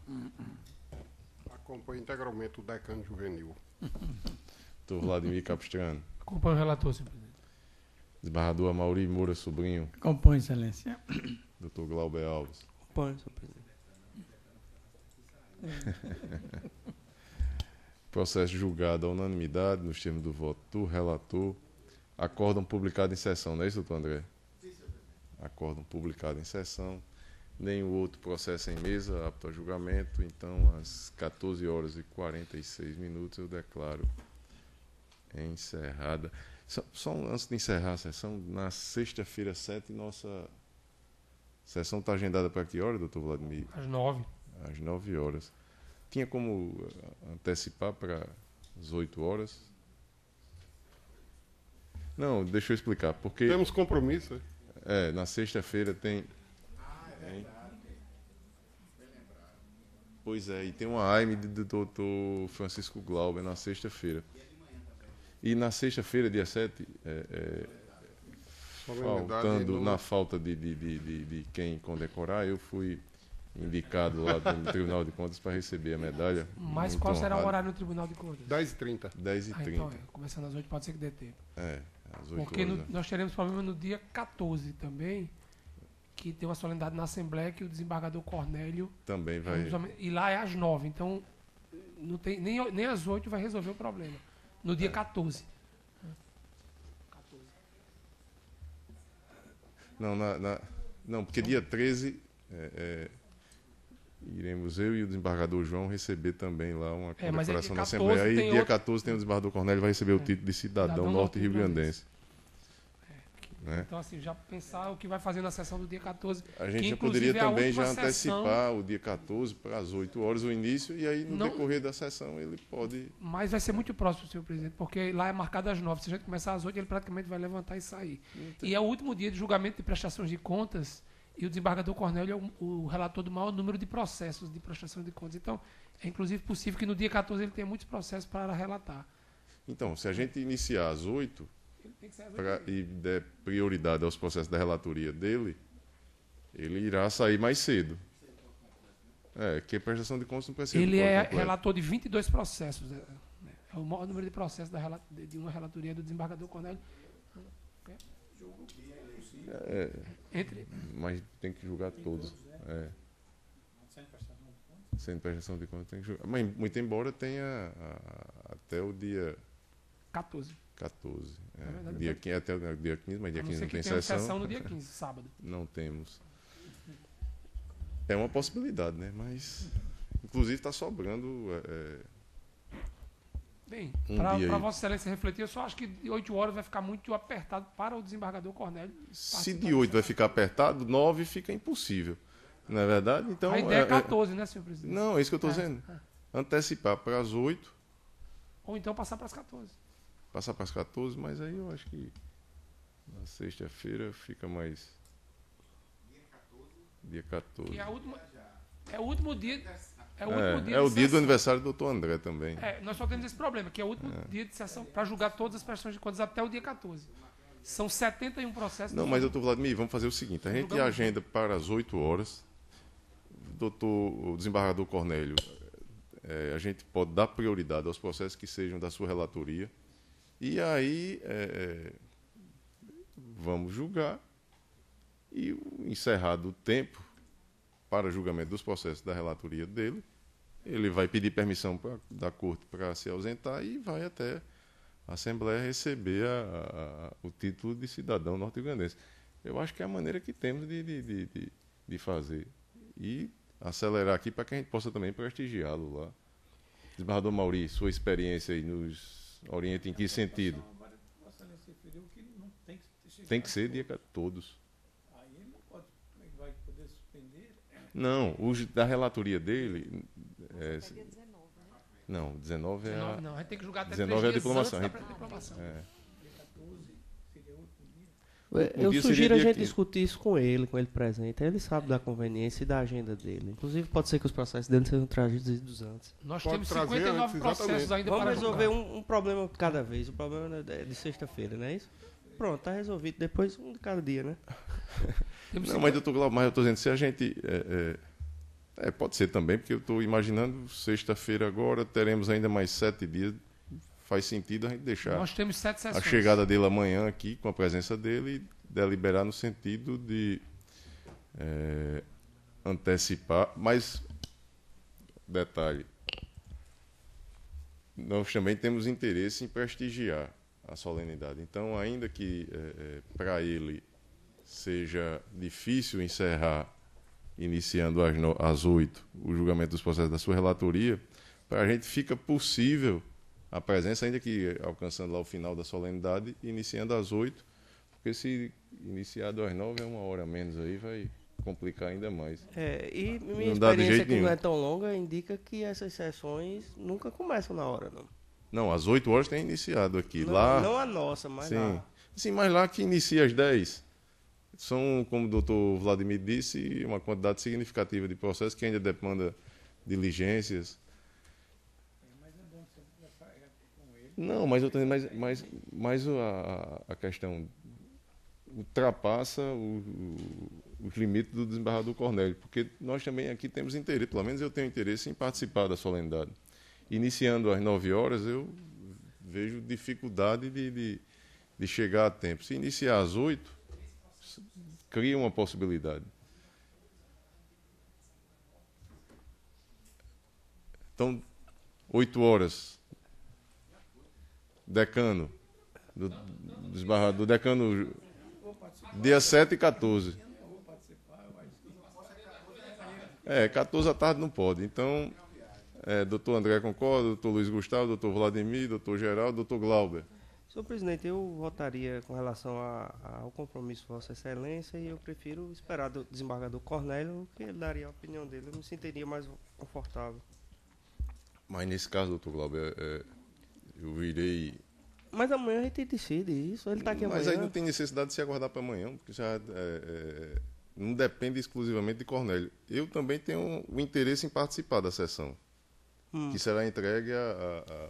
Acompanho integralmente o decano juvenil. Doutor Vladimir Capistrano. Acompanho o relator, senhor presidente. Desembargador Amaury Moura Sobrinho. Acompanho, excelência. Doutor Glauber Alves. Acompanho, senhor presidente. Processo julgado à unanimidade, nos termos do voto do relator. Acórdão publicado em sessão, não é isso, doutor André? Acórdão publicado em sessão. Nenhum outro processo em mesa, apto a julgamento. Então, às 14h46, eu declaro encerrada. Só antes de encerrar a sessão, na sexta-feira, 7, nossa sessão está agendada para que hora, doutor Vladimir? Às 9. Às 9 horas. Tinha como antecipar para as 8 horas? Não, deixa eu explicar. Porque temos compromisso. Na sexta-feira tem... Pois é, e tem uma AIME do doutor Francisco Glauber na sexta-feira. E na sexta-feira, dia 7, na falta de quem condecorar, eu fui indicado lá no Tribunal de Contas para receber a medalha. Mas qual será o horário no Tribunal de Contas? 10h30. 10h30. Então, começando às 8, pode ser que dê tempo. Às 8 Porque horas. nós teremos problema no dia 14 também, que tem uma solenidade na Assembleia que o desembargador Cornélio... Também vai... E lá é às 9, então não tem, nem às 8 vai resolver o problema. No dia 14. Não, porque dia 13 iremos eu e o desembargador João receber também lá uma condecoração na Assembleia. Aí dia 14 tem o desembargador Cornélio vai receber o título de cidadão norte-rio-grandense. Então, assim, já pensar o que vai fazer na sessão do dia 14. A gente já poderia também já antecipar o dia 14 para as 8 horas o início, e aí no decorrer da sessão ele pode... Mas vai ser muito próximo, senhor presidente, porque lá é marcado às 9. Se a gente começar às 8, ele praticamente vai levantar e sair. E é o último dia de julgamento de prestações de contas, e o desembargador Cornélio é o relator do maior número de processos de prestação de contas. Então, é inclusive possível que no dia 14 ele tenha muitos processos para relatar. Então, se a gente iniciar às 8... e der prioridade aos processos da relatoria dele, ele irá sair mais cedo. Que a prestação de contas não precisa... Ele é relator de 22 processos. É o maior número de processos de uma relatoria do desembargador Cornélio. Mas tem que julgar todos. Sem prestação de contas tem que julgar. Mas, muito embora tenha até o dia... 14. Até o dia 15, mas dia 15 não tem sessão. No dia 15, sábado. Não temos. É uma possibilidade, né? Mas, inclusive, está sobrando bem, para Vossa Excelência refletir, eu só acho que de 8 horas vai ficar muito apertado para o desembargador Cornélio. Se de 8 vai ficar apertado, 9 fica impossível. Não é verdade? Então, a ideia é 14, né, senhor presidente? Não, é isso que eu estou dizendo. Antecipar para as 8. Ou então passar para as 14. Passar para as 14, mas aí eu acho que na sexta-feira fica mais... Dia 14. Que é o último dia... É o dia do aniversário do doutor André também. Nós só temos esse problema, que é o último dia de sessão para julgar todas as prestações de contas até o dia 14. São 71 processos. Não, mas doutor Vladimir, vamos fazer o seguinte. A gente agenda para as 8 horas. O desembargador Cornélio, a gente pode dar prioridade aos processos que sejam da sua relatoria. E aí vamos julgar e, encerrado o tempo para julgamento dos processos da relatoria dele, ele vai pedir permissão da corte para se ausentar e vai até a Assembleia receber o título de cidadão norte-grandense. Eu acho que é a maneira que temos de fazer. E acelerar aqui para que a gente possa também prestigiá-lo lá. Desembargador Amaury, sua experiência aí nos Orienta em que sentido? Tem que ser dia todos. Aí ele não pode, como é que vai poder suspender? Não, os da relatoria dele... Dia 19, né? Não, 19 é 19 a... não, a gente tem que julgar até 19 é a 3 dias diplomação. antes da diplomação. É. Dia 14 seria outro dia. Eu dia sugiro a seria dia gente 15. discutir isso com ele presente. Ele sabe da conveniência e da agenda dele. Inclusive, pode ser que os processos dele sejam trazidos antes. Nós Pode temos trazer 59 antes, processos exatamente. ainda Vamos para resolver julgar. um problema cada vez. O problema é de sexta-feira, não é isso? Pronto, tá resolvido. Depois, um de cada dia, né? Temos Não, mas doutor Glauber, mas eu estou dizendo, se a gente... pode ser também, porque eu estou imaginando, sexta-feira agora, teremos ainda mais 7 dias. Faz sentido a gente deixar Nós temos 7 a sessões. chegada dele amanhã aqui, com a presença dele, e deliberar no sentido de antecipar. Mas, detalhe, nós também temos interesse em prestigiar a solenidade. Então, ainda que para ele seja difícil encerrar, iniciando às 8, o julgamento dos processos da sua relatoria, para a gente fica possível a presença, ainda que alcançando lá o final da solenidade, iniciando às 8, porque se iniciado às 9 é 1 hora a menos aí, vai complicar ainda mais. E minha Não dá de experiência, jeito que não nenhum. é tão longa, indica que essas sessões nunca começam na hora, não. Não, às 8 horas tem iniciado aqui. Não, Lá, não a nossa, mas sim. lá. Sim, mas lá que inicia às 10. São, como o doutor Vladimir disse, uma quantidade significativa de processos que ainda demanda diligências. Não, mas eu tô dizendo, mas a questão ultrapassa os limites do desembargador Cornélio, porque nós também aqui temos interesse, pelo menos eu tenho interesse em participar da solenidade. Iniciando às 9 horas, eu vejo dificuldade de chegar a tempo. Se iniciar às 8, cria uma possibilidade. Então, 8 horas. Decano, do decano, dia 7 e 14. 14 à tarde não pode. Então, doutor André concorda, doutor Luiz Gustavo, doutor Vladimir, doutor Geraldo, doutor Glauber. Senhor presidente, eu votaria com relação ao compromisso de Vossa Excelência e eu prefiro esperar do desembargador Cornélio, que ele daria a opinião dele. Eu me sentiria mais confortável. Mas nesse caso, doutor Glauber, eu virei... Mas amanhã a gente decide isso, ele está aqui amanhã. Mas aí não tem necessidade de se aguardar para amanhã, porque já não depende exclusivamente de Cornélio. Eu também tenho o interesse em participar da sessão, que será entregue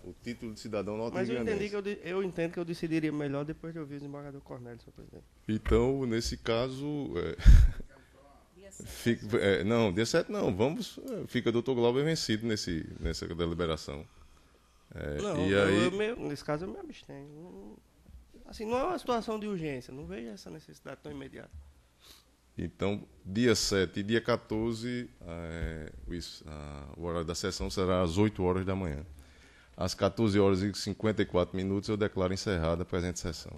o título de cidadão norte-riganense. Mas eu entendo que eu decidiria melhor depois de ouvir o desembargador Cornélio, senhor presidente. Então, nesse caso... dia 7 não, fica o doutor Glauber vencido nessa deliberação. Nesse caso eu me abstenho. Assim, não é uma situação de urgência, não vejo essa necessidade tão imediata. Então, dia 7 e dia 14, o horário da sessão será às 8 horas da manhã. Às 14 horas e 54 minutos eu declaro encerrada a presente sessão.